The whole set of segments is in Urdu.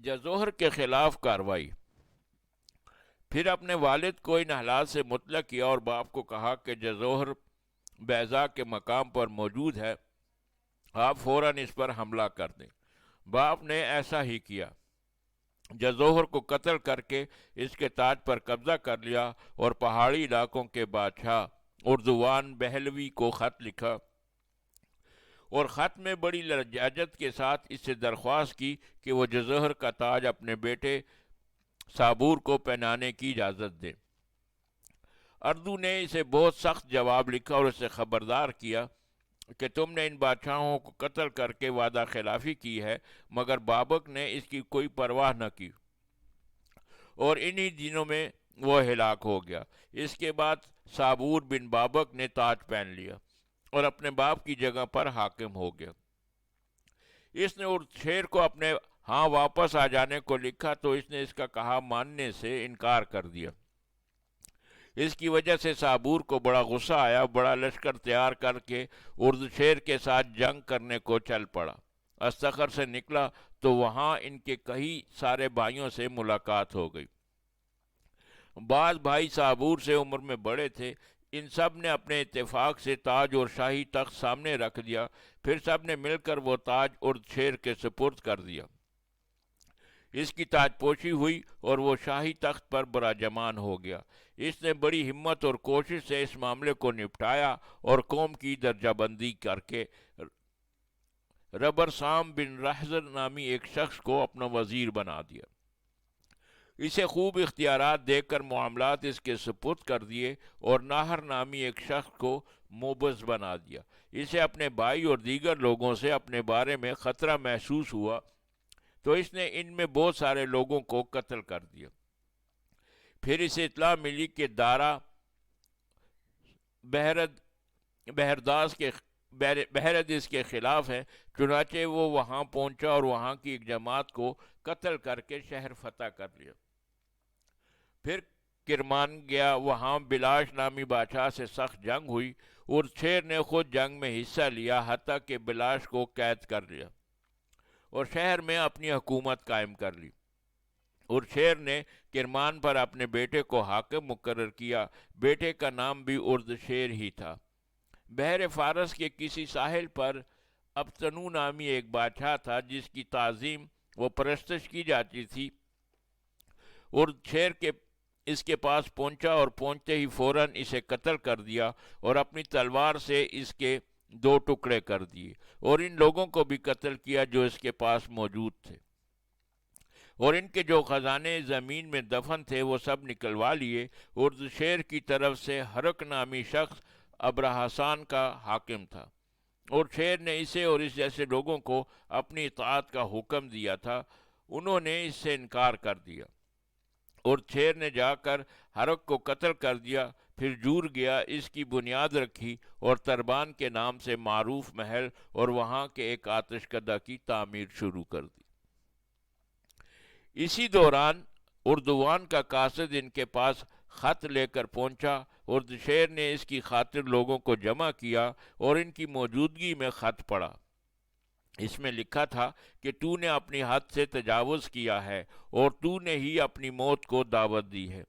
جزوہر کے خلاف کارروائی۔ پھر اپنے والد کو ان حالات سے مطلع کیا اور باپ کو کہا کہ جزوہر بیضا کے مقام پر موجود ہے، آپ فوراً اس پر حملہ کر دیں۔ باپ نے ایسا ہی کیا، جزوہر کو قتل کر کے اس کے تاج پر قبضہ کر لیا اور پہاڑی علاقوں کے بادشاہ اردوان بہلوی کو خط لکھا اور خط میں بڑی لجاجت کے ساتھ اس سے درخواست کی کہ وہ جزوہر کا تاج اپنے بیٹے صابور کو پہنانے کی اجازت دے۔ اردو نے اسے بہت سخت جواب لکھا اور اسے خبردار کیا کہ تم نے ان بادشاہوں کو قتل کر کے وعدہ خلافی کی ہے، مگر بابک نے اس کی کوئی پرواہ نہ کی اور انہی دنوں میں وہ ہلاک ہو گیا۔ اس کے بعد صابور بن بابک نے تاج پہن لیا اور اپنے باپ کی جگہ پر حاکم ہو گیا۔ اس نے شیر کو اپنے ہاں واپس آ جانے کو لکھا تو اس نے اس کا کہا ماننے سے انکار کر دیا۔ اس کی وجہ سے صابور کو بڑا غصہ آیا، بڑا لشکر تیار کر کے اردشیر کے ساتھ جنگ کرنے کو چل پڑا۔ استخر سے نکلا تو وہاں ان کے کئی سارے بھائیوں سے ملاقات ہو گئی۔ بعض بھائی صابور سے عمر میں بڑے تھے، ان سب نے اپنے اتفاق سے تاج اور شاہی تخت سامنے رکھ دیا، پھر سب نے مل کر وہ تاج اردشیر کے سپرد کر دیا۔ اس کی تاج پوشی ہوئی اور وہ شاہی تخت پر براجمان ہو گیا۔ اس نے بڑی ہمت اور کوشش سے اس معاملے کو نپٹایا اور قوم کی درجہ بندی کر کے ربرسام بن رحزر نامی ایک شخص کو اپنا وزیر بنا دیا۔ اسے خوب اختیارات دے کر معاملات اس کے سپرد کر دیے اور ناہر نامی ایک شخص کو موبز بنا دیا۔ اسے اپنے بھائی اور دیگر لوگوں سے اپنے بارے میں خطرہ محسوس ہوا تو اس نے ان میں بہت سارے لوگوں کو قتل کر دیا۔ پھر اسے اطلاع ملی کہ دارا بہرد اس کے خلاف ہے، چنانچہ وہ وہاں پہنچا اور وہاں کی ایک جماعت کو قتل کر کے شہر فتح کر لیا۔ پھر کرمان گیا، وہاں بلاش نامی بادشاہ سے سخت جنگ ہوئی اور شیر نے خود جنگ میں حصہ لیا، حتیٰ کہ بلاش کو قید کر لیا اور شہر میں اپنی حکومت قائم کر لی۔ اور شیر نے کرمان پر اپنے بیٹے کو حاکم مقرر کیا، بیٹے کا نام بھی اردشیر ہی تھا۔ بحر فارس کے کسی ساحل پر ابتنو نامی ایک بادشاہ تھا جس کی تعظیم و پرستش کی جاتی تھی۔ اردشیر اس کے پاس پہنچا اور پہنچتے ہی فوراً اسے قتل کر دیا اور اپنی تلوار سے اس کے 2 ٹکڑے کر دیے اور ان لوگوں کو بھی قتل کیا جو اس کے پاس موجود تھے، اور ان کے جو خزانے زمین میں دفن تھے وہ سب نکلوا لیے۔ اردشیر کی طرف سے حرک نامی شخص ابرہاسان کا حاکم تھا، اور شیر نے اسے اور اس جیسے لوگوں کو اپنی اطاعت کا حکم دیا تھا، انہوں نے اس سے انکار کر دیا، اور شیر نے جا کر حرک کو قتل کر دیا۔ پھر جور گیا، اس کی بنیاد رکھی اور تربان کے نام سے معروف محل اور وہاں کے ایک آتش کدہ کی تعمیر شروع کر دی۔ اسی دوران اردوان کا قاصد ان کے پاس خط لے کر پہنچا۔ اردشیر نے اس کی خاطر لوگوں کو جمع کیا اور ان کی موجودگی میں خط پڑھا۔ اس میں لکھا تھا کہ تو نے اپنی حد سے تجاوز کیا ہے اور تو نے ہی اپنی موت کو دعوت دی ہے،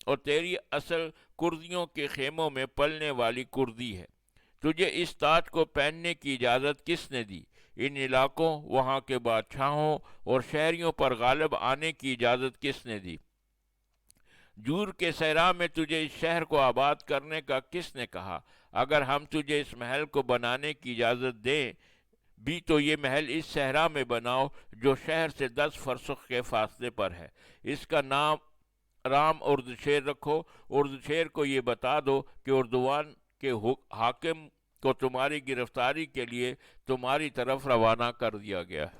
اور تیری اصل کردیوں کے خیموں میں پلنے والی کردی ہے۔ تجھے اس تاج کو پہننے کی اجازت کس نے دی؟ ان علاقوں، وہاں کے بادشاہوں اور شہریوں پر غالب آنے کی اجازت کس نے دی؟ جور کے صحرا میں تجھے اس شہر کو آباد کرنے کا کس نے کہا؟ اگر ہم تجھے اس محل کو بنانے کی اجازت دیں بھی تو یہ محل اس صحرا میں بناؤ جو شہر سے 10 فرسخ کے فاصلے پر ہے۔ اس کا نام رام اردشیر رکھو۔ اردشیر کو یہ بتا دو کہ اردوان کے حاکم کو تمہاری گرفتاری کے لیے تمہاری طرف روانہ کر دیا گیا ہے۔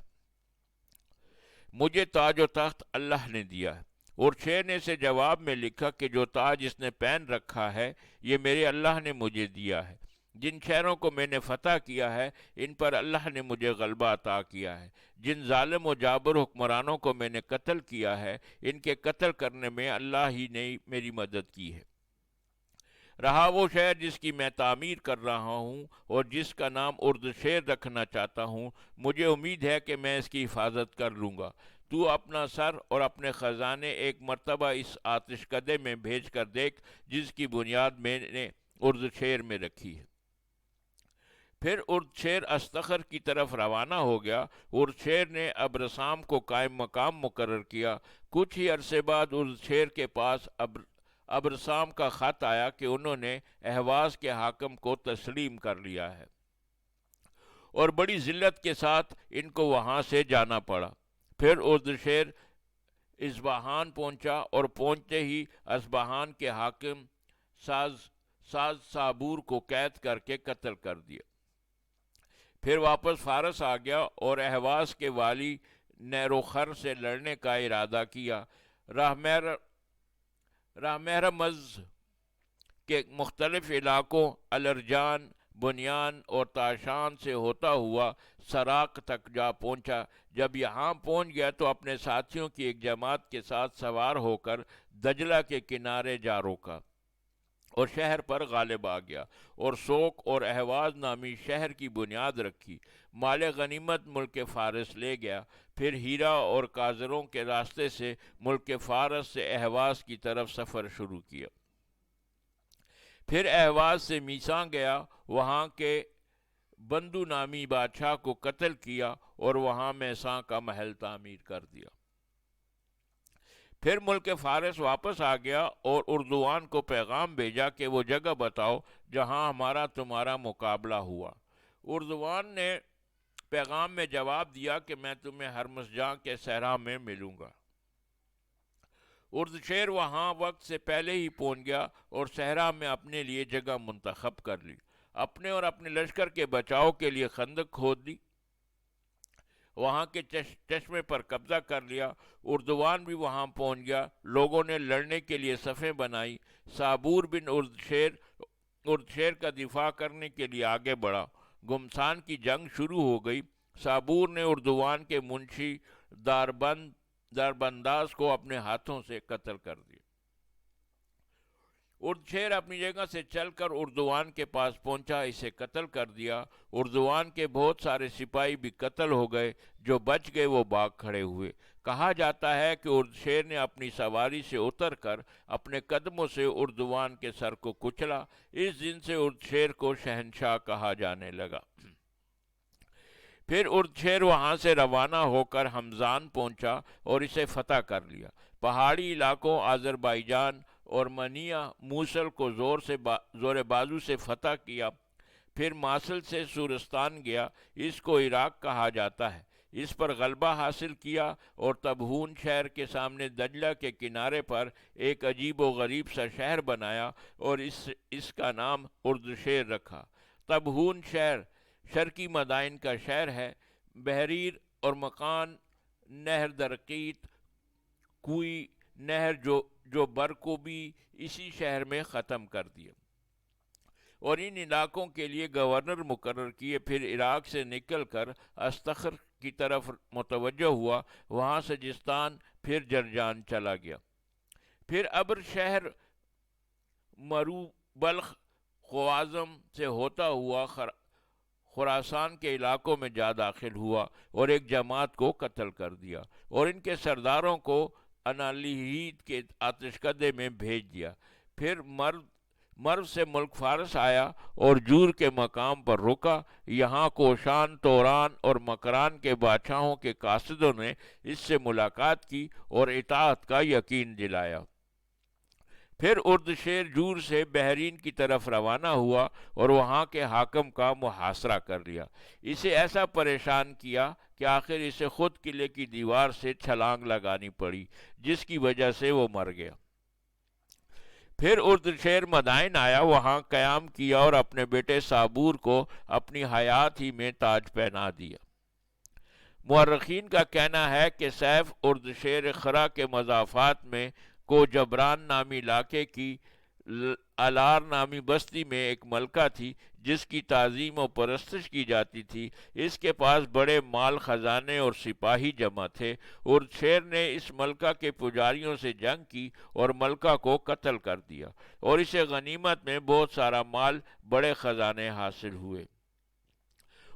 مجھے تاج و تخت اللہ نے دیا ہے۔ اور شیر نے اسے جواب میں لکھا کہ جو تاج اس نے پہن رکھا ہے یہ میرے اللہ نے مجھے دیا ہے۔ جن شہروں کو میں نے فتح کیا ہے ان پر اللہ نے مجھے غلبہ عطا کیا ہے۔ جن ظالم و جابر حکمرانوں کو میں نے قتل کیا ہے ان کے قتل کرنے میں اللہ ہی نے میری مدد کی ہے۔ رہا وہ شہر جس کی میں تعمیر کر رہا ہوں اور جس کا نام اردشیر رکھنا چاہتا ہوں، مجھے امید ہے کہ میں اس کی حفاظت کر لوں گا۔ تو اپنا سر اور اپنے خزانے ایک مرتبہ اس آتش کدے میں بھیج کر دیکھ جس کی بنیاد میں نے اردشیر میں رکھی ہے۔ پھر اردشیر استخر کی طرف روانہ ہو گیا۔ اردشیر نے ابرسام کو قائم مقام مقرر کیا۔ کچھ ہی عرصے بعد اردشیر کے پاس ابرسام کا خط آیا کہ انہوں نے اہواز کے حاکم کو تسلیم کر لیا ہے اور بڑی ذلت کے ساتھ ان کو وہاں سے جانا پڑا۔ پھر اردشیر اصبہان پہنچا اور پہنچتے ہی اصبہان کے حاکم ساز صابور کو قید کر کے قتل کر دیا۔ پھر واپس فارس آ گیا اور اہواز کے والی نیروخر سے لڑنے کا ارادہ کیا۔ راہمہرمز کے مختلف علاقوں الرجان، بنیان اور تاشان سے ہوتا ہوا سراق تک جا پہنچا۔ جب یہاں پہنچ گیا تو اپنے ساتھیوں کی ایک جماعت کے ساتھ سوار ہو کر دجلہ کے کنارے جا روکا اور شہر پر غالب آ گیا اور سوک اور اہواز نامی شہر کی بنیاد رکھی۔ مال غنیمت ملک فارس لے گیا۔ پھر ہیرا اور کازروں کے راستے سے ملک فارس سے اہواز کی طرف سفر شروع کیا۔ پھر اہواز سے میساں گیا، وہاں کے بندو نامی بادشاہ کو قتل کیا اور وہاں میساں کا محل تعمیر کر دیا۔ پھر ملک فارس واپس آ گیا اور اردوان کو پیغام بھیجا کہ وہ جگہ بتاؤ جہاں ہمارا تمہارا مقابلہ ہوا۔ اردوان نے پیغام میں جواب دیا کہ میں تمہیں ہرمزجان کے صحرا میں ملوں گا۔ اردشیر وہاں وقت سے پہلے ہی پہنچ گیا اور صحرا میں اپنے لیے جگہ منتخب کر لی۔ اپنے اور اپنے لشکر کے بچاؤ کے لیے خندق کھود دی، وہاں کے چشمے پر قبضہ کر لیا۔ اردوان بھی وہاں پہنچ گیا۔ لوگوں نے لڑنے کے لیے صفیں بنائی۔ صابور بن اردشیر کا دفاع کرنے کے لیے آگے بڑھا۔ گمسان کی جنگ شروع ہو گئی۔ صابور نے اردوان کے منشی داربنداز کو اپنے ہاتھوں سے قتل کر دیا۔ اردشیر اپنی جگہ سے چل کر اردوان کے پاس پہنچا، اسے قتل کر دیا۔ اردوان کے بہت سارے سپاہی بھی قتل ہو گئے، جو بچ گئے وہ بھاگ کھڑے ہوئے۔ کہا جاتا ہے کہ اردشیر نے اپنی سواری سے اتر کر اپنے قدموں سے اردوان کے سر کو کچلا۔ اس دن سے اردشیر کو شہنشاہ کہا جانے لگا۔ پھر اردشیر وہاں سے روانہ ہو کر ہمزان پہنچا اور اسے فتح کر لیا۔ پہاڑی علاقوں آذربائیجان اور منیا موصل کو زور بازو سے فتح کیا۔ پھر ماسل سے سورستان گیا، اس کو عراق کہا جاتا ہے، اس پر غلبہ حاصل کیا اور تبہون شہر کے سامنے دجلہ کے کنارے پر ایک عجیب و غریب سا شہر بنایا اور اس کا نام اردشیر رکھا۔ تبہون شہر شرقی مدائن کا شہر ہے۔ بحریر اور مکان نہر درقیت کوئی نہر جو بر کو بھی اسی شہر میں ختم کر دیا اور ان علاقوں کے لیے گورنر مقرر کیے۔ پھر عراق سے نکل کر استخر کی طرف متوجہ ہوا، وہاں سجستان، پھر جرجان چلا گیا۔ پھر ابر شہر مرو بلخ خوازم سے ہوتا ہوا خراسان کے علاقوں میں جا داخل ہوا اور ایک جماعت کو قتل کر دیا اور ان کے سرداروں کو انالیہید کے آتش کدے میں بھیج دیا۔ پھر مرو سے ملک فارس آیا اور جور کے مقام پر رکا۔ یہاں کوشان، توران اور مکران کے بادشاہوں کے قاصدوں نے اس سے ملاقات کی اور اطاعت کا یقین دلایا۔ پھر اردشیر جور سے بحرین کی طرف روانہ ہوا اور وہاں کے حاکم کا محاصرہ کر لیا۔ اسے ایسا پریشان کیا کہ آخر اسے خود قلعے کی دیوار سے چھلانگ لگانی پڑی، جس کی وجہ سے وہ مر گیا۔ پھر اردشیر مدائن آیا، وہاں قیام کیا اور اپنے بیٹے صابور کو اپنی حیات ہی میں تاج پہنا دیا۔ مورخین کا کہنا ہے کہ سیف اردشیر خرا کے مضافات میں کو جبران نامی علاقے کی الار نامی بستی میں ایک ملکہ تھی جس کی تعظیم و پرستش کی جاتی تھی۔ اس کے پاس بڑے مال خزانے اور سپاہی جمع تھے، اور شیر نے اس ملکہ کے پجاریوں سے جنگ کی اور ملکہ کو قتل کر دیا، اور اسے غنیمت میں بہت سارا مال، بڑے خزانے حاصل ہوئے۔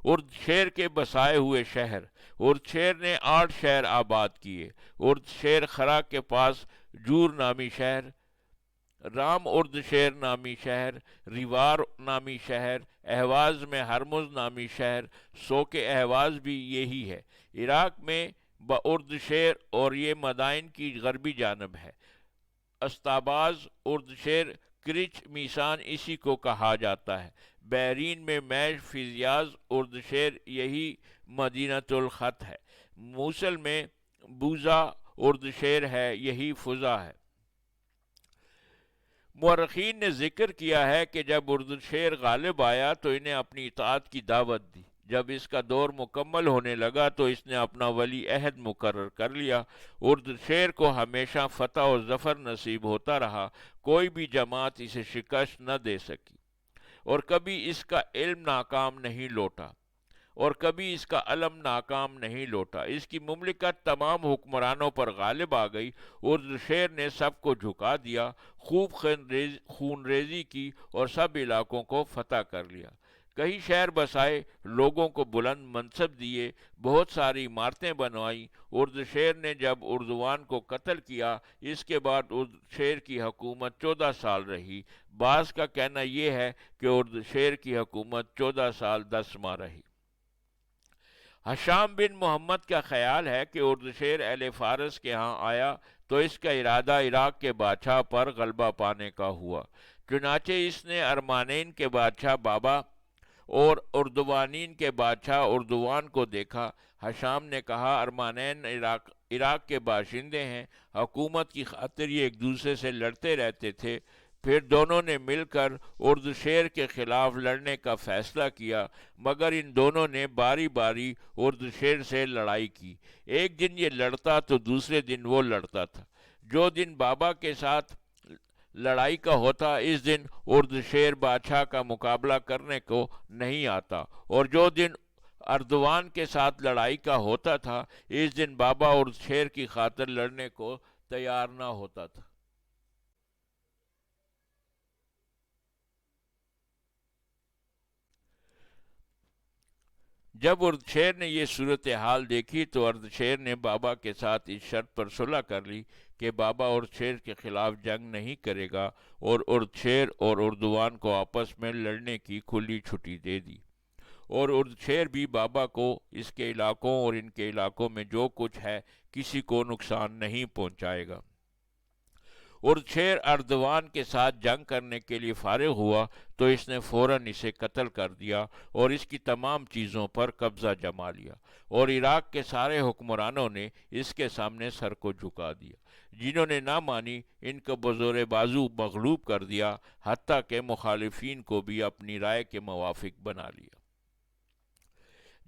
اور شیر کے بسائے ہوئے شہر، اور شیر نے 8 شہر آباد کیے، اور شیر خرا کے پاس جور نامی شہر، رام ارد شیر نامی شہر، ریوار نامی شہر، اہواز میں ہرمز نامی شہر، سو کے اہواز بھی یہی ہے، عراق میں با ارد شیر، اور یہ مدائن کی غربی جانب ہے۔ استاباز ارد شیر، کرچ میسان اسی کو کہا جاتا ہے۔ بیرین میں میش فیزیاز ارد شیر، یہی مدینۃ الخط ہے۔ موصل میں بوزا ارد شیر ہے، یہی فضا ہے۔ مورخین نے ذکر کیا ہے کہ جب اردو شیر غالب آیا تو انہیں اپنی اطاعت کی دعوت دی۔ جب اس کا دور مکمل ہونے لگا تو اس نے اپنا ولی عہد مقرر کر لیا۔ اردو شیر کو ہمیشہ فتح و ظفر نصیب ہوتا رہا، کوئی بھی جماعت اسے شکست نہ دے سکی، اور کبھی اس کا علم ناکام نہیں لوٹا، اور کبھی اس کا علم ناکام نہیں لوٹا۔ اس کی مملکت تمام حکمرانوں پر غالب آ گئی۔ اردو شیر نے سب کو جھکا دیا، خوب خون ریزی کی اور سب علاقوں کو فتح کر لیا۔ کئی شہر بسائے، لوگوں کو بلند منصب دیے، بہت ساری عمارتیں بنوائیں۔ اردو شیر نے جب اردوان کو قتل کیا، اس کے بعد اردو شیر کی حکومت 14 سال رہی۔ بعض کا کہنا یہ ہے کہ اردو شیر کی حکومت 14 سال 10 ماہ رہی۔ حشام بن محمد کا خیال ہے کہ اردو شیر اہل فارس کے ہاں آیا تو اس کا ارادہ عراق کے بادشاہ پر غلبہ پانے کا ہوا، چنانچہ اس نے ارمانین کے بادشاہ بابا اور اردوانین کے بادشاہ اردوان کو دیکھا۔ حشام نے کہا، ارمانین عراق کے باشندے ہیں، حکومت کی خاطر یہ ایک دوسرے سے لڑتے رہتے تھے۔ پھر دونوں نے مل کر اردو شیر کے خلاف لڑنے کا فیصلہ کیا، مگر ان دونوں نے باری باری اردو شیر سے لڑائی کی۔ ایک دن یہ لڑتا تو دوسرے دن وہ لڑتا تھا۔ جو دن بابا کے ساتھ لڑائی کا ہوتا، اس دن اردو شیر بادشاہ کا مقابلہ کرنے کو نہیں آتا، اور جو دن اردوان کے ساتھ لڑائی کا ہوتا تھا، اس دن بابا اردو شیر کی خاطر لڑنے کو تیار نہ ہوتا تھا۔ جب اردشیر نے یہ صورتحال دیکھی تو اردشیر نے بابا کے ساتھ اس شرط پر صلح کر لی کہ بابا اردشیر کے خلاف جنگ نہیں کرے گا، اور اردشیر اور اردوان کو آپس میں لڑنے کی کھلی چھٹی دے دی، اور اردشیر بھی بابا کو اس کے علاقوں اور ان کے علاقوں میں جو کچھ ہے کسی کو نقصان نہیں پہنچائے گا۔ اردشیر اردوان کے ساتھ جنگ کرنے کے لیے فارغ ہوا تو اس نے فوراً اسے قتل کر دیا اور اس کی تمام چیزوں پر قبضہ جما لیا، اور عراق کے سارے حکمرانوں نے اس کے سامنے سر کو جھکا دیا۔ جنہوں نے نہ مانی، ان کو بزور بازو مغلوب کر دیا، حتیٰ کہ مخالفین کو بھی اپنی رائے کے موافق بنا لیا۔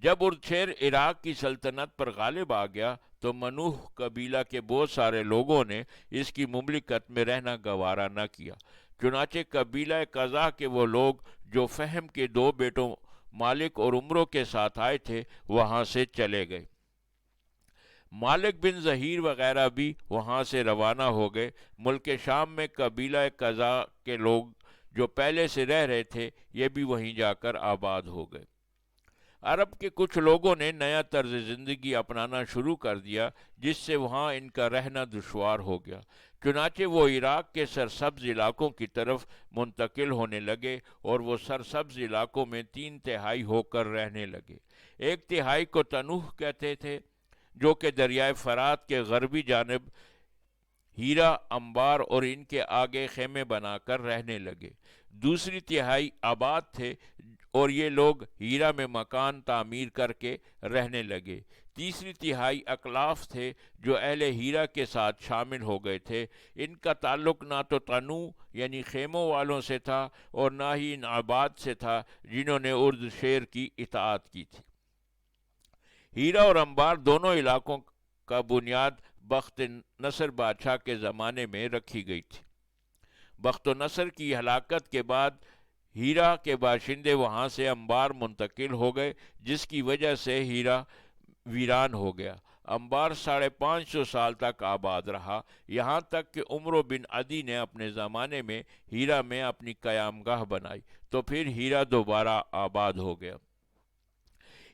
جب اردشیر عراق کی سلطنت پر غالب آ گیا تو منوح قبیلہ کے بہت سارے لوگوں نے اس کی مملکت میں رہنا گوارا نہ کیا، چنانچہ قبیلہ قزح کے وہ لوگ جو فہم کے 2 بیٹوں مالک اور عمرو کے ساتھ آئے تھے وہاں سے چلے گئے۔ مالک بن ظہیر وغیرہ بھی وہاں سے روانہ ہو گئے۔ ملک شام میں قبیلہ قزح کے لوگ جو پہلے سے رہ رہے تھے، یہ بھی وہیں جا کر آباد ہو گئے۔ عرب کے کچھ لوگوں نے نیا طرز زندگی اپنانا شروع کر دیا، جس سے وہاں ان کا رہنا دشوار ہو گیا، چنانچہ وہ عراق کے سرسبز علاقوں کی طرف منتقل ہونے لگے، اور وہ سرسبز علاقوں میں 3/3 ہو کر رہنے لگے۔ 1/3 کو تنوح کہتے تھے، جو کہ دریائے فرات کے غربی جانب ہیرا، انبار اور ان کے آگے خیمے بنا کر رہنے لگے۔ دوسری تہائی آباد تھے، اور یہ لوگ ہیرا میں مکان تعمیر کر کے رہنے لگے۔ تیسری تہائی اقلاف تھے، جو اہل ہیرا کے ساتھ شامل ہو گئے تھے۔ ان کا تعلق نہ تو تنوع یعنی خیموں والوں سے تھا، اور نہ ہی ان آباد سے تھا جنہوں نے اردو شیر کی اطاعت کی تھی۔ ہیرا اور انبار دونوں علاقوں کا بنیاد بخت نصر بادشاہ کے زمانے میں رکھی گئی تھی۔ بخت و نصر کی ہلاکت کے بعد ہیرا کے باشندے وہاں سے انبار منتقل ہو گئے، جس کی وجہ سے ہیرا ویران ہو گیا۔ انبار 550 سال تک آباد رہا، یہاں تک کہ عمرو بن عدی نے اپنے زمانے میں ہیرا میں اپنی قیام گاہ بنائی، تو پھر ہیرا دوبارہ آباد ہو گیا۔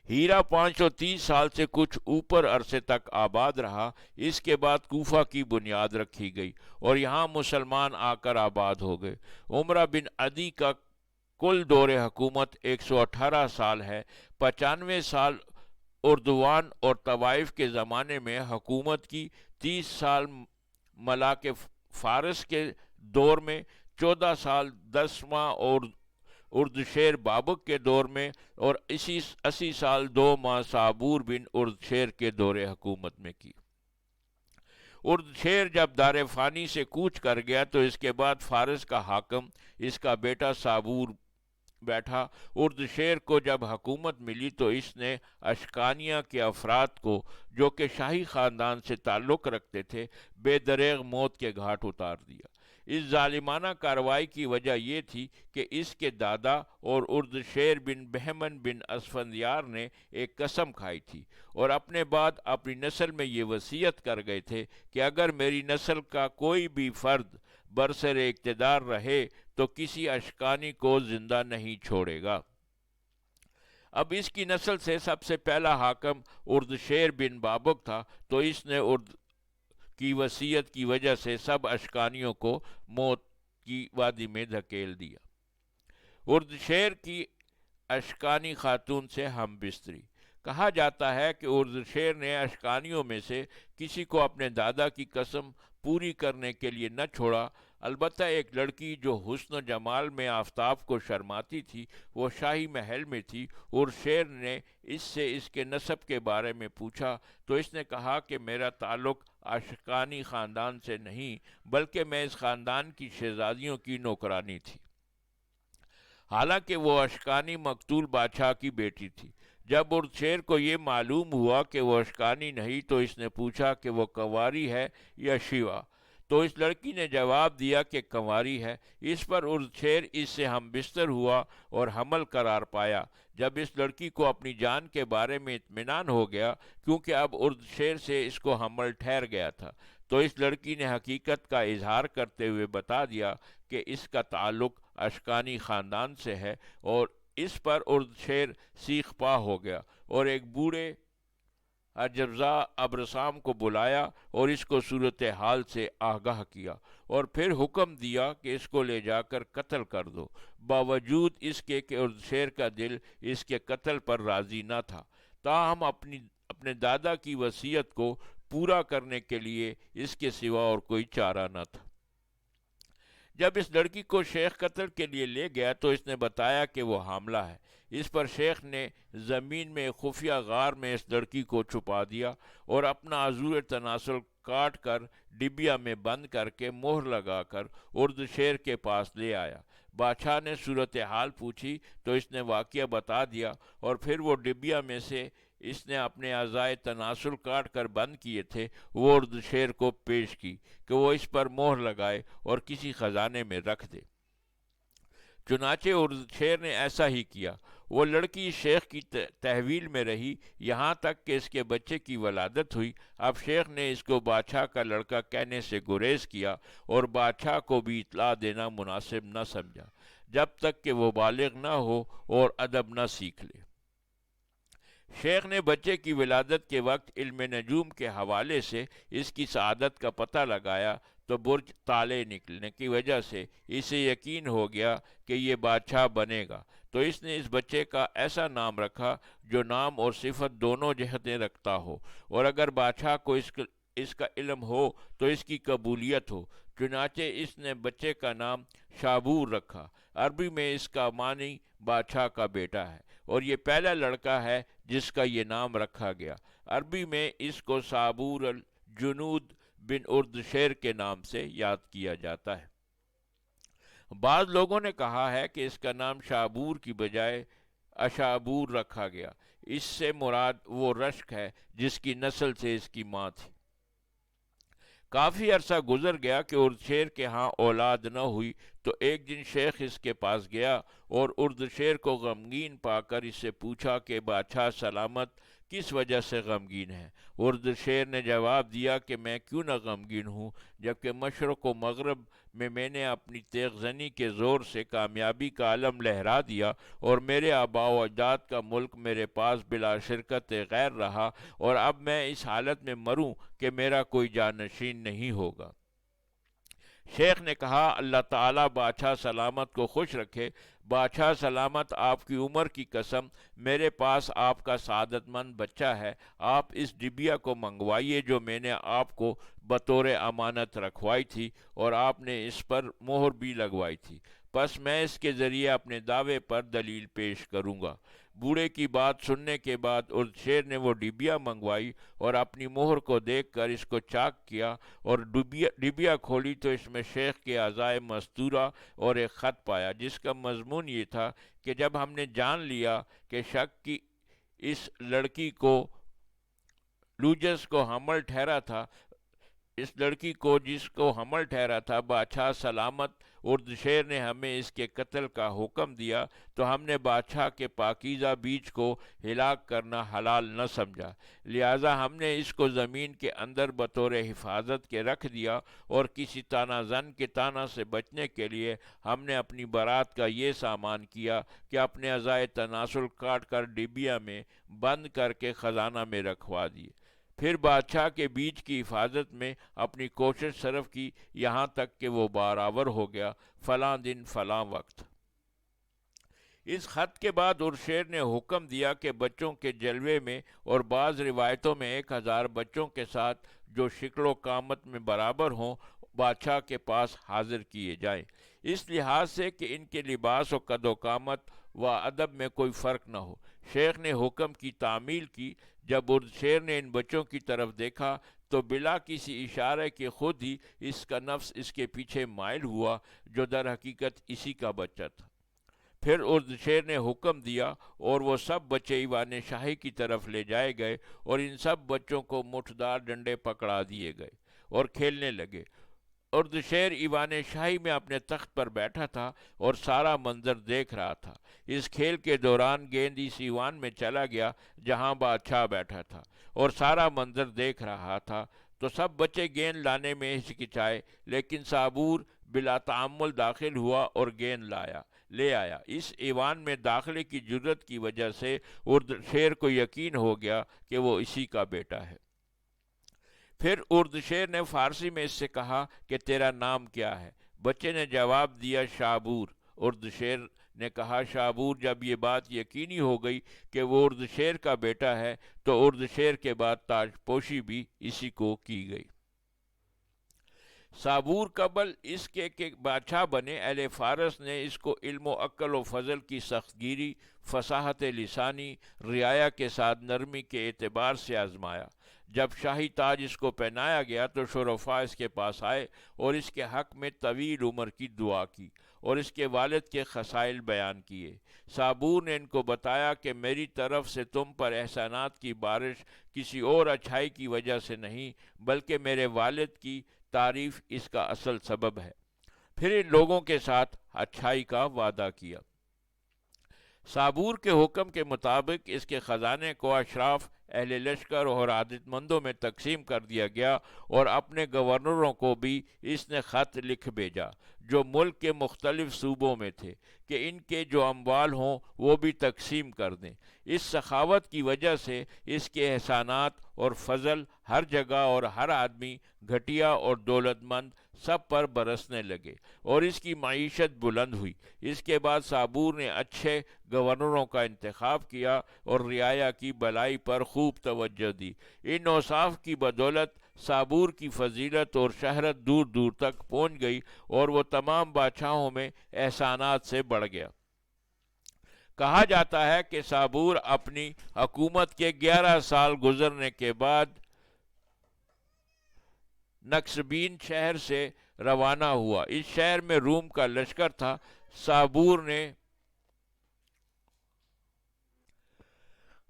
ہیرا 530 سال سے کچھ اوپر عرصے تک آباد رہا، اس کے بعد کوفہ کی بنیاد رکھی گئی اور یہاں مسلمان آ کر آباد ہو گئے۔ عمرہ بن عدی کا کل دور حکومت 118 سال ہے۔ 95 سال اردوان اور طوائف کے زمانے میں حکومت کی، 30 سال ملاک فارس کے دور میں، 14 سال 10 ماہ اور اردشیر بابک کے دور میں، اور 80 سال 2 ماہ صابور بن اردشیر کے دور حکومت میں کی۔ اردشیر جب دار فانی سے کوچ کر گیا تو اس کے بعد فارس کا حاکم اس کا بیٹا صابور بیٹھا۔ اردشیر کو جب حکومت ملی تو اس نے اشکانیہ کے افراد کو، جو کہ شاہی خاندان سے تعلق رکھتے تھے، بے دریغ موت کے گھاٹ اتار دیا۔ اس ظالمانہ کارروائی کی وجہ یہ تھی کہ اس کے دادا اور اردشیر بن بہمن بن اسفندیار نے ایک قسم کھائی تھی اور اپنے بعد اپنی نسل میں یہ وصیت کر گئے تھے کہ اگر میری نسل کا کوئی بھی فرد برسر اقتدار رہے تو کسی اشکانی کو زندہ نہیں چھوڑے گا۔ اب اس کی نسل سے سب سے پہلا حاکم اردشیر بن بابک تھا، تو اس نے کی وصیت کی وجہ سے سب اشکانیوں کو موت کی وادی میں دھکیل دیا۔ اردشیر کی اشکانی خاتون سے ہم بستری۔ کہا جاتا ہے کہ اردشیر نے اشکانیوں میں سے کسی کو اپنے دادا کی قسم پوری کرنے کے لیے نہ چھوڑا، البتہ ایک لڑکی جو حسن و جمال میں آفتاب کو شرماتی تھی، وہ شاہی محل میں تھی۔ اردشیر نے اس سے اس کے نسب کے بارے میں پوچھا تو اس نے کہا کہ میرا تعلق اشکانی خاندان سے نہیں، بلکہ میں اس خاندان کی شہزادیوں کی نوکرانی تھی۔ حالانکہ وہ اشکانی مقتول بادشاہ کی بیٹی تھی۔ جب اردشیر کو یہ معلوم ہوا کہ وہ اشکانی نہیں تو اس نے پوچھا کہ وہ کنواری ہے یا شیوا، تو اس لڑکی نے جواب دیا کہ کنواری ہے۔ اس پر اردشیر اس سے ہم بستر ہوا اور حمل قرار پایا۔ جب اس لڑکی کو اپنی جان کے بارے میں اطمینان ہو گیا، کیونکہ اب اردشیر سے اس کو حمل ٹھہر گیا تھا، تو اس لڑکی نے حقیقت کا اظہار کرتے ہوئے بتا دیا کہ اس کا تعلق اشکانی خاندان سے ہے، اور اس پر اردشیر سیخ پا ہو گیا اور ایک بوڑھے اجزا ابرسام کو بلایا اور اس کو صورتحال سے آگاہ کیا اور پھر حکم دیا کہ اس کو لے جا کر قتل کر دو، باوجود اس کے کہ اردشیر کا دل اس کے قتل پر راضی نہ تھا، تاہم اپنے دادا کی وصیت کو پورا کرنے کے لیے اس کے سوا اور کوئی چارہ نہ تھا۔ جب اس لڑکی کو شیخ قتل کے لیے لے گیا تو اس نے بتایا کہ وہ حاملہ ہے۔ اس پر شیخ نے زمین میں خفیہ غار میں اس لڑکی کو چھپا دیا اور اپنا عذور تناسل کاٹ کر ڈبیا میں بند کر کے مہر لگا کر اردشیر کے پاس لے آیا۔ بادشاہ نے صورتحال پوچھی تو اس نے واقعہ بتا دیا، اور پھر وہ ڈبیا میں سے اس نے اپنے اعضائے تناسل کاٹ کر بند کیے تھے وہ اردشیر کو پیش کی کہ وہ اس پر مہر لگائے اور کسی خزانے میں رکھ دے۔ چنانچہ اردشیر نے ایسا ہی کیا۔ وہ لڑکی شیخ کی تحویل میں رہی یہاں تک کہ اس کے بچے کی ولادت ہوئی۔ اب شیخ نے اس کو بادشاہ کا لڑکا کہنے سے گریز کیا اور بادشاہ کو بھی اطلاع دینا مناسب نہ سمجھا، جب تک کہ وہ بالغ نہ ہو اور ادب نہ سیکھ لے۔ شیخ نے بچے کی ولادت کے وقت علم نجوم کے حوالے سے اس کی سعادت کا پتہ لگایا تو برج تالے نکلنے کی وجہ سے اسے یقین ہو گیا کہ یہ بادشاہ بنے گا، تو اس نے اس بچے کا ایسا نام رکھا جو نام اور صفت دونوں جہتیں رکھتا ہو، اور اگر بادشاہ کو اس کا علم ہو تو اس کی قبولیت ہو۔ چنانچہ اس نے بچے کا نام شابور رکھا۔ عربی میں اس کا معنی بادشاہ کا بیٹا ہے، اور یہ پہلا لڑکا ہے جس کا یہ نام رکھا گیا۔ عربی میں اس کو صابور الجنود بن اردشیر کے نام سے یاد کیا جاتا ہے۔ بعض لوگوں نے کہا ہے کہ اس کا نام شابور کی بجائے اشابور رکھا گیا، اس سے مراد وہ رشک ہے جس کی نسل سے اس کی ماں تھی۔ کافی عرصہ گزر گیا کہ اردشیر کے ہاں اولاد نہ ہوئی، تو ایک دن شیخ اس کے پاس گیا اور اردشیر کو غمگین پا کر اس سے پوچھا کہ بادشاہ سلامت کس وجہ سے غمگین ہے؟ اردشیر نے جواب دیا کہ میں کیوں نہ غمگین ہوں، جبکہ مشرق و مغرب میں نے اپنی تیغ زنی کے زور سے کامیابی کا علم لہرا دیا، اور میرے آباء و اجداد کا ملک میرے پاس بلا شرکت غیر رہا، اور اب میں اس حالت میں مروں کہ میرا کوئی جانشین نہیں ہوگا۔ شیخ نے کہا اللہ تعالیٰ بادشاہ سلامت کو خوش رکھے، بادشاہ سلامت آپ کی عمر کی قسم، میرے پاس آپ کا سعادت مند بچہ ہے، آپ اس ڈبیا کو منگوائیے جو میں نے آپ کو بطور امانت رکھوائی تھی، اور آپ نے اس پر مہر بھی لگوائی تھی، پس میں اس کے ذریعے اپنے دعوے پر دلیل پیش کروں گا۔ بوڑھے کی بات سننے کے بعد اردشیر نے وہ ڈبیا منگوائی اور اپنی مہر کو دیکھ کر اس کو چاک کیا، اور ڈبیا کھولی تو اس میں شیخ کے اعضائے مستورہ اور ایک خط پایا، جس کا مضمون یہ تھا کہ جب ہم نے جان لیا کہ شک کی اس لڑکی کو لوجس کو حمل ٹھہرا تھا، اس لڑکی کو جس کو حمل ٹھہرا تھا، بادشاہ سلامت اردشیر نے ہمیں اس کے قتل کا حکم دیا، تو ہم نے بادشاہ کے پاکیزہ بیج کو ہلاک کرنا حلال نہ سمجھا، لہٰذا ہم نے اس کو زمین کے اندر بطور حفاظت کے رکھ دیا، اور کسی تانا زن کے تانا سے بچنے کے لیے ہم نے اپنی بارات کا یہ سامان کیا کہ اپنے اعضائے تناسل کاٹ کر ڈبیا میں بند کر کے خزانہ میں رکھوا دیے، پھر بادشاہ کے بیج کی حفاظت میں اپنی کوشش صرف کی، یہاں تک کہ وہ برابر ہو گیا فلاں دن فلاں وقت۔ اس خط کے بعد اردشیر نے حکم دیا کہ بچوں کے جلوے میں، اور بعض روایتوں میں 1000 بچوں کے ساتھ جو شکل و قامت میں برابر ہوں، بادشاہ کے پاس حاضر کیے جائیں، اس لحاظ سے کہ ان کے لباس و قد و قامت و ادب میں کوئی فرق نہ ہو۔ شیخ نے حکم کی تعمیل کی۔ جب اردشیر نے ان بچوں کی طرف دیکھا تو بلا کسی اشارے کے خود ہی اس کا نفس اس کے پیچھے مائل ہوا، جو در حقیقت اسی کا بچہ تھا۔ پھر اردشیر نے حکم دیا اور وہ سب بچے ایوان شاہی کی طرف لے جائے گئے، اور ان سب بچوں کو مٹھدار ڈنڈے پکڑا دیے گئے اور کھیلنے لگے۔ اردشیر ایوان شاہی میں اپنے تخت پر بیٹھا تھا اور سارا منظر دیکھ رہا تھا۔ اس کھیل کے دوران گیند اس ایوان میں چلا گیا جہاں بادشاہ بیٹھا تھا اور سارا منظر دیکھ رہا تھا، تو سب بچے گیند لانے میں ہچکچائے، لیکن صابور بلا تعمل داخل ہوا اور گیند لے آیا۔ اس ایوان میں داخلے کی جرت کی وجہ سے اردشیر کو یقین ہو گیا کہ وہ اسی کا بیٹا ہے۔ پھر اردشیر نے فارسی میں اس سے کہا کہ تیرا نام کیا ہے؟ بچے نے جواب دیا شابور۔ اردشیر نے کہا شابور جب یہ بات یقینی ہو گئی کہ وہ اردشیر کا بیٹا ہے تو اردشیر کے بعد تاج پوشی بھی اسی کو کی گئی۔ صابور قبل اس کے کہ بادشاہ بنے، اہل فارس نے اس کو علم و عقل و فضل کی سخت گیری، فصاحت لسانی، رعایا کے ساتھ نرمی کے اعتبار سے آزمایا۔ جب شاہی تاج اس کو پہنایا گیا تو شرفاء اس کے پاس آئے اور اس کے حق میں طویل عمر کی دعا کی اور اس کے والد کے خصائل بیان کیے۔ صابور نے ان کو بتایا کہ میری طرف سے تم پر احسانات کی بارش کسی اور اچھائی کی وجہ سے نہیں، بلکہ میرے والد کی تعریف اس کا اصل سبب ہے۔ پھر ان لوگوں کے ساتھ اچھائی کا وعدہ کیا۔ صابور کے حکم کے مطابق اس کے خزانے کو اشراف، اہل لشکر اور عادت مندوں میں تقسیم کر دیا گیا، اور اپنے گورنروں کو بھی اس نے خط لکھ بھیجا جو ملک کے مختلف صوبوں میں تھے کہ ان کے جو اموال ہوں وہ بھی تقسیم کر دیں۔ اس سخاوت کی وجہ سے اس کے احسانات اور فضل ہر جگہ اور ہر آدمی، گھٹیا اور دولت مند، سب پر برسنے لگے اور اس کی معیشت بلند ہوئی۔ اس کے بعد صابور نے اچھے گورنروں کا انتخاب کیا اور رعایا کی بلائی پر خوب توجہ دی۔ ان اوصاف کی بدولت صابور کی فضیلت اور شہرت دور دور تک پہنچ گئی اور وہ تمام بادشاہوں میں احسانات سے بڑھ گیا۔ کہا جاتا ہے کہ صابور اپنی حکومت کے 11 سال گزرنے کے بعد نکسبین شہر سے روانہ ہوا۔ اس شہر میں روم کا لشکر تھا۔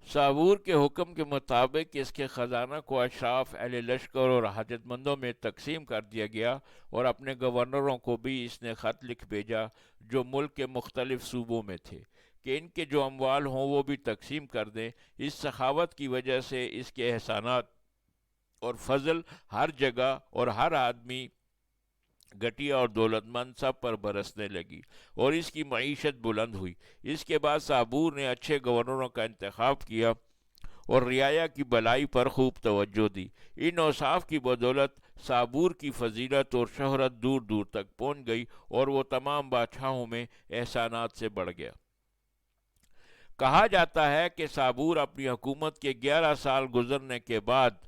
صابور کے حکم کے مطابق اس کے خزانہ کو اشراف، اہل لشکر اور حاجت مندوں میں تقسیم کر دیا گیا، اور اپنے گورنروں کو بھی اس نے خط لکھ بھیجا جو ملک کے مختلف صوبوں میں تھے، کہ ان کے جو اموال ہوں وہ بھی تقسیم کر دیں۔ اس سخاوت کی وجہ سے اس کے احسانات اور فضل ہر جگہ اور ہر آدمی، گٹیا اور دولت مند، سب پر برسنے لگی، اور اس کی معیشت بلند ہوئی۔ اس کے بعد صابور نے اچھے گورنروں کا انتخاب کیا اور رعایا کی بلائی پر خوب توجہ دی۔ ان اوصاف کی بدولت صابور کی فضیلت اور شہرت دور دور تک پہنچ گئی، اور وہ تمام بادشاہوں میں احسانات سے بڑھ گیا۔ کہا جاتا ہے کہ صابور اپنی حکومت کے 11 سال گزرنے کے بعد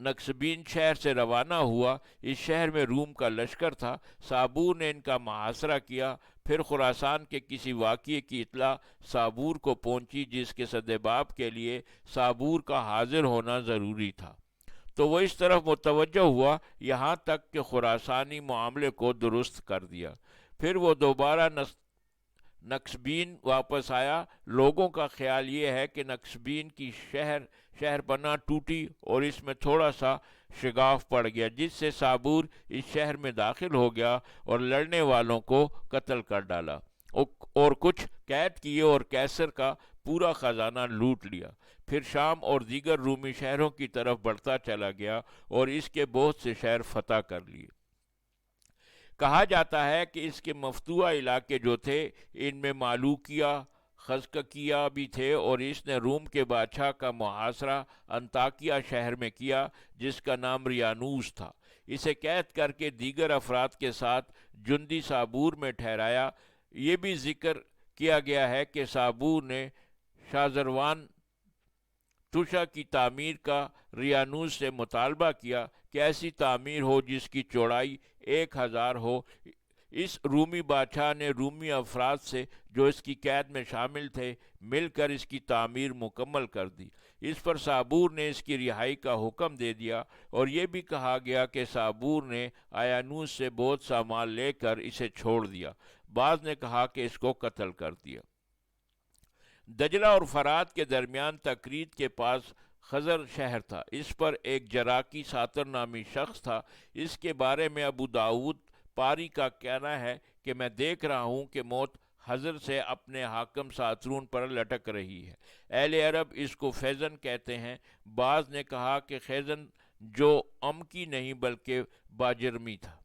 نکسبین شہر سے روانہ ہوا۔ اس شہر میں روم کا لشکر تھا۔ صابور نے ان کا محاصرہ کیا۔ پھر خراسان کے کسی واقعے کی اطلاع صابور کو پہنچی جس کے سدباب کے لیے صابور کا حاضر ہونا ضروری تھا، تو وہ اس طرف متوجہ ہوا، یہاں تک کہ خراسانی معاملے کو درست کر دیا۔ پھر وہ دوبارہ نکسبین واپس آیا۔ لوگوں کا خیال یہ ہے کہ نکسبین کی شہر پناہ ٹوٹی اور اس میں تھوڑا سا شگاف پڑ گیا، جس سے صابور اس شہر میں داخل ہو گیا اور لڑنے والوں کو قتل کر ڈالا، اور کچھ قید کیے اور کیسر کا پورا خزانہ لوٹ لیا۔ پھر شام اور دیگر رومی شہروں کی طرف بڑھتا چلا گیا اور اس کے بہت سے شہر فتح کر لیے۔ کہا جاتا ہے کہ اس کے مفتوح علاقے جو تھے ان میں مالوکیہ، خزککیہ بھی تھے، اور اس نے روم کے بادشاہ کا محاصرہ انطاکیہ شہر میں کیا جس کا نام ریانوس تھا۔ اسے قید کر کے دیگر افراد کے ساتھ جندی صابور میں ٹھہرایا۔ یہ بھی ذکر کیا گیا ہے کہ صابور نے شازروان توشا کی تعمیر کا ریانوس سے مطالبہ کیا کہ ایسی تعمیر ہو جس کی چوڑائی 1000 ہو۔ اس رومی بادشاہ نے رومی افراد سے جو اس کی قید میں شامل تھے مل کر اس کی تعمیر مکمل کر دی۔ اس پر صابور نے اس کی رہائی کا حکم دے دیا، اور یہ بھی کہا گیا کہ صابور نے آیانوس سے بہت سا مال لے کر اسے چھوڑ دیا۔ بعض نے کہا کہ اس کو قتل کر دیا۔ دجلہ اور فرات کے درمیان تکرید کے پاس خزر شہر تھا۔ اس پر ایک جراکی ساتر نامی شخص تھا۔ اس کے بارے میں ابو داؤد پاری کا کہنا ہے کہ میں دیکھ رہا ہوں کہ موت حضر سے اپنے حاکم ساترون پر لٹک رہی ہے۔ اہل عرب اس کو فیضن کہتے ہیں۔ بعض نے کہا کہ خیزن جو امکی نہیں بلکہ باجرمی تھا۔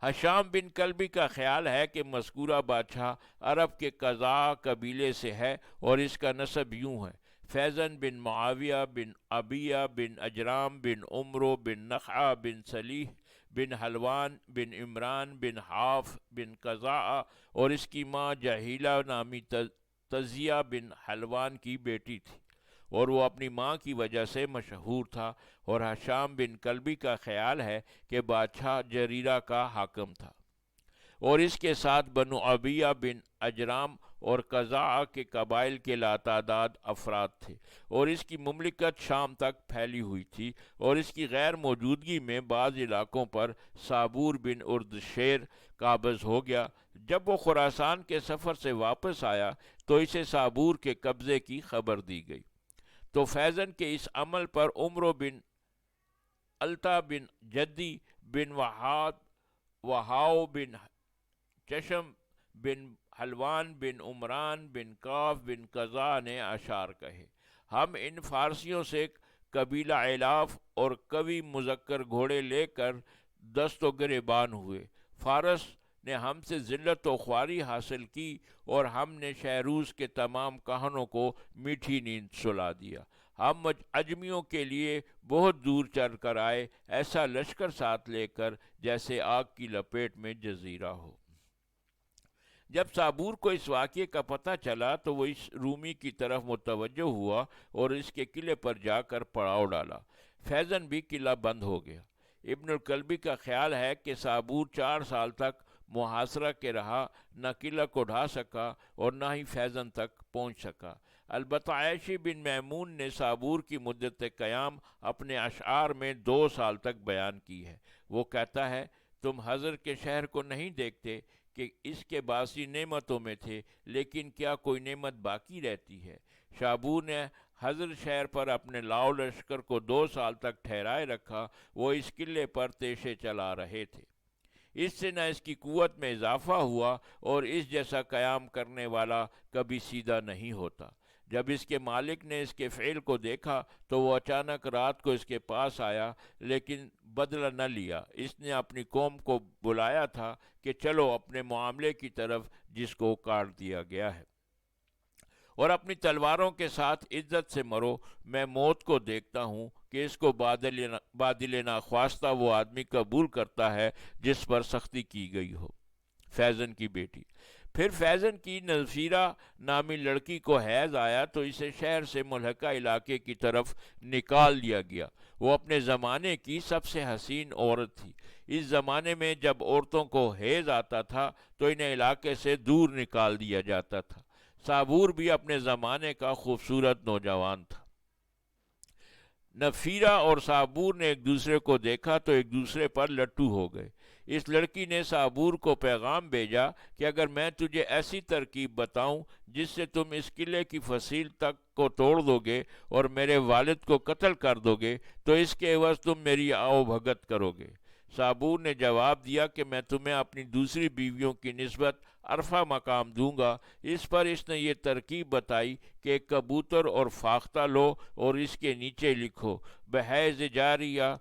حشام بن کلبی کا خیال ہے کہ مذکورہ بادشاہ عرب کے قزاع قبیلے سے ہے، اور اس کا نسب یوں ہے: فیضن بن معاویہ بن ابیہ بن اجرام بن عمرو بن نخعہ بن صلیح بن حلوان بن عمران بن حاف بن قزاع، اور اس کی ماں جہیلہ نامی تزیہ بن حلوان کی بیٹی تھی، اور وہ اپنی ماں کی وجہ سے مشہور تھا۔ اور حشام بن کلبی کا خیال ہے کہ بادشاہ جریرہ کا حاکم تھا، اور اس کے ساتھ بنو ابیہ بن اجرام اور قزاع کے قبائل کے لاتعداد افراد تھے، اور اس کی مملکت شام تک پھیلی ہوئی تھی، اور اس کی غیر موجودگی میں بعض علاقوں پر صابور بن اردشیر قابض ہو گیا۔ جب وہ خراسان کے سفر سے واپس آیا تو اسے صابور کے قبضے کی خبر دی گئی، تو فیضن کے اس عمل پر عمرو بن التا بن جدی بن وہاؤ بن چشم بن حلوان بن عمران بن کاف بن قزا نے اشعار کہے: ہم ان فارسیوں سے قبیلہ علاف اور قوی مذکر گھوڑے لے کر دست و گریبان ہوئے۔ فارس نے ہم سے ذلت و خواری حاصل کی، اور ہم نے شہروز کے تمام کہنوں کو میٹھی نیند سلا دیا۔ ہم عجمیوں کے لیے بہت دور چل کر آئے، ایسا لشکر ساتھ لے کر جیسے آگ کی لپیٹ میں جزیرہ ہو۔ جب صابور کو اس واقعے کا پتہ چلا تو وہ اس رومی کی طرف متوجہ ہوا اور اس کے قلعے پر جا کر پڑاؤ ڈالا۔ فیضن بھی قلعہ بند ہو گیا۔ ابن الکلبی کا خیال ہے کہ صابور 4 سال تک محاصرہ کے رہا، نہ قلعہ کو ڈھا سکا اور نہ ہی فیضن تک پہنچ سکا۔ البتہ عیشی بن میمون نے صابور کی مدت قیام اپنے اشعار میں 2 سال تک بیان کی ہے۔ وہ کہتا ہے: تم حضر کے شہر کو نہیں دیکھتے کہ اس کے باسی نعمتوں میں تھے، لیکن کیا کوئی نعمت باقی رہتی ہے؟ شابور نے حضر شہر پر اپنے لاؤ لشکر کو 2 سال تک ٹھہرائے رکھا۔ وہ اس قلعے پر تیشے چلا رہے تھے۔ اس سے نہ اس کی قوت میں اضافہ ہوا، اور اس جیسا قیام کرنے والا کبھی سیدھا نہیں ہوتا۔ جب اس کے مالک نے اس کے فعل کو دیکھا تو وہ اچانک رات کو اس کے پاس آیا، لیکن بدلہ نہ لیا۔ اس نے اپنی قوم کو بلایا تھا کہ چلو اپنے معاملے کی طرف جس کو کاٹ دیا گیا ہے، اور اپنی تلواروں کے ساتھ عزت سے مرو۔ میں موت کو دیکھتا ہوں کہ اس کو بادل ناخواستہ وہ آدمی قبول کرتا ہے جس پر سختی کی گئی ہو۔ فیضن کی بیٹی۔ پھر فیضن کی نذیرہ نامی لڑکی کو حیض آیا تو اسے شہر سے ملحقہ علاقے کی طرف نکال دیا گیا۔ وہ اپنے زمانے کی سب سے حسین عورت تھی۔ اس زمانے میں جب عورتوں کو حیض آتا تھا تو انہیں علاقے سے دور نکال دیا جاتا تھا۔ صابور بھی اپنے زمانے کا خوبصورت نوجوان تھا۔ نفیرہ اور صابور نے ایک دوسرے کو دیکھا تو ایک دوسرے پر لٹو ہو گئے۔ اس لڑکی نے صابور کو پیغام بھیجا کہ اگر میں تجھے ایسی ترکیب بتاؤں جس سے تم اس قلعے کی فصیل تک کو توڑ دو گے اور میرے والد کو قتل کر دو گے تو اس کے عوض تم میری آؤ بھگت کرو گے۔ صابور نے جواب دیا کہ میں تمہیں اپنی دوسری بیویوں کی نسبت عرفہ مقام دوں گا۔ اس پر اس نے یہ ترکیب بتائی کہ ایک کبوتر اور فاختہ لو اور اس کے نیچے لکھو بحیث جاریہ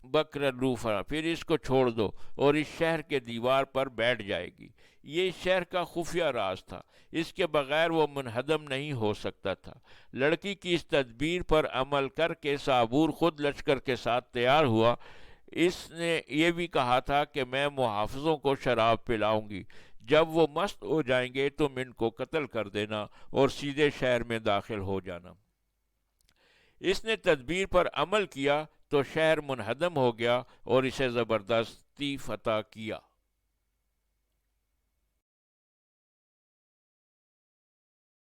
بکر روفا، پھر اس کو چھوڑ دو اور اس شہر کے دیوار پر بیٹھ جائے گی۔ یہ اس شہر کا خفیہ راز تھا، اس کے بغیر وہ منہدم نہیں ہو سکتا تھا۔ لڑکی کی اس تدبیر پر عمل کر کے صابور خود لشکر کے ساتھ تیار ہوا۔ اس نے یہ بھی کہا تھا کہ میں محافظوں کو شراب پلاؤں گی، جب وہ مست ہو جائیں گے تم ان کو قتل کر دینا اور سیدھے شہر میں داخل ہو جانا۔ اس نے تدبیر پر عمل کیا تو شہر منہدم ہو گیا اور اسے زبردستی فتح کیا۔